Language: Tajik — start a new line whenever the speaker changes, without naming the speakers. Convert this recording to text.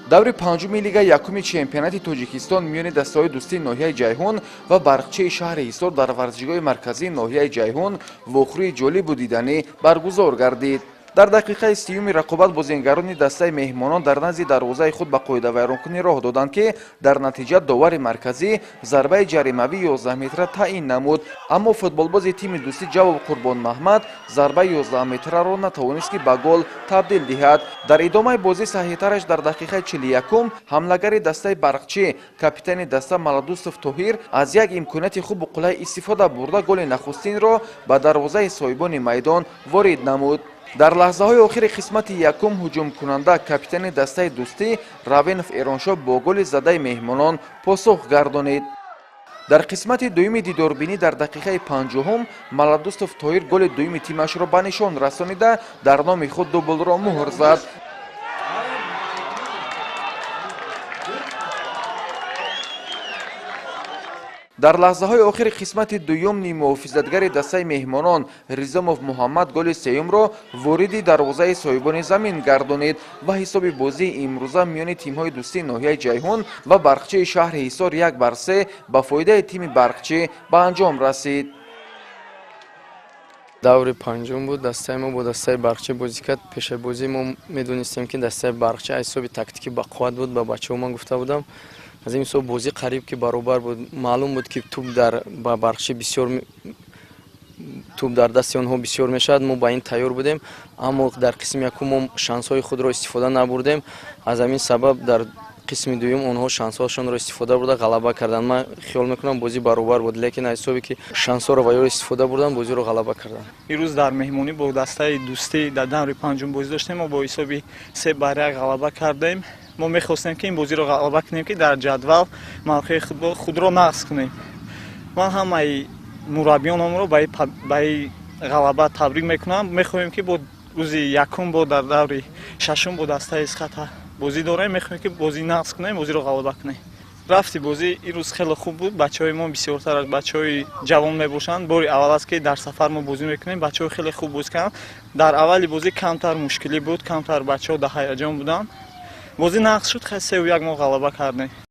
даври панҷуми лигаи якуми чемпионати Тоҷикистон миёни дастаҳои дӯстии ноҳияи Ҷайҳун ва барқчаи шаҳри Ҳисор дар варзишгоҳи марказии ноҳияи Ҷайҳун вохӯрии ҷолибу диданӣ баргузор гардид. дар дақиқаи 30-юми рақобат бозингарони дастаи меҳмонон дар назди дарвозаи худ ба қоидавайронкунӣ роҳ доданд ки дар натиҷа довари марказӣ зарбаи ҷаримавии 11 метра таъин намуд, аммо футболбози тими дӯстӣ Ҷавоб Қурбонмаҳмад зарбаи 11 метраро натавонист ки ба гол табдил диҳад. дар идомаи бозӣ саҳҳитараш дар дақиқаи 41-ум ҳамлагари дастаи барқчӣ капитани даста Маладустов Тоҳир аз як имконияти хубу қулай истифода бурда голи нахустинро ба дарвозаи соҳибони майдон ворид намуд. дар лаҳзаҳои охири қисмати якум ҳуҷумкунанда капитани дастаи дӯстӣ Равенов Эроншо бо голи задаи меҳмонон посух гардонид. дар қисмати дуюми дидорбинӣ дар дақиқаи 50-ум Маладустов Тоҳир голи дуюми тимашро ба нишон расонида дар номи худ дублро муҳр зад. дар лаҳзаҳои охири қисмати дуюм нимуҳофизатгари дастаи меҳмонон Ризомов Муҳаммад голи сеюмро вориди дарвозаи соҳибони замин гардонид ва ҳисоби бозии имрӯза миёни тимҳои дӯстии ноҳияи Ҷайҳун ва барқчаи шаҳри Ҳисор 1-3 ба фоидаи тими барқчӣ ба анҷом расид.
даври панҷум буд, дастаи мо бо дастаи барқчӣ бозӣ кард. пешаи бозӣ мо медонистем ки дастаи барқчӣ аз ҳисоби тактикӣ бақувват буд. ба бачаҳо ман гуфта будам аз ин ҳисоб бозӣ қариб ки баробар буд. маълум буд ки туп ба барқчӣ бисёр туп дар дасти онҳо бисёр мешавад. мо ба ин тайёр будем, аммо дар қисми якум мо шансҳои худро истифода набурдем. аз ҳамин сабаб дар қисми дуюм онҳо шансҳоашонро истифода бурда ғалаба карданд. ман хиёл мекунам бозӣ баробар буд, лекин аз ҳисобе ки шансҳоро ва ёро истифода бурданд бозиро ғалаба карданд.
имрӯз дар меҳмонӣ бо дастаи дӯстӣ дар даври панҷум бозӣ доштем. мо бо ҳисоби 3-1 ғалаба кардем. мо мехостем ки ин бозиро ғалаба кунем ки дар ҷадвал мавқеи худро нақс кунем. ман ҳамаи мураббиёнамро ба ин ғалаба табрик мекунам. мехоҳем ки бо рӯзи якум бо дар даври шашум бо дастаи исхата бозӣ дорем. мехоҳем ки бозӣ нақс кунем, бозиро ғалаба кунем. рафти бозӣ ин рӯз хеле хуб буд. бачаҳои мо бисёртар аз бачаҳои ҷавон мебошанд. бори аввал аст ки дар сафар мо бозӣ мекунем. бачаҳо хеле хуб бозӣ карданд. дар аввали бозӣ камтар мушкилӣ буд, камтар бачаҳо дар ҳаяҷон буданд. бозӣ нақс шуд, 3-1 мо ғалаба кардем.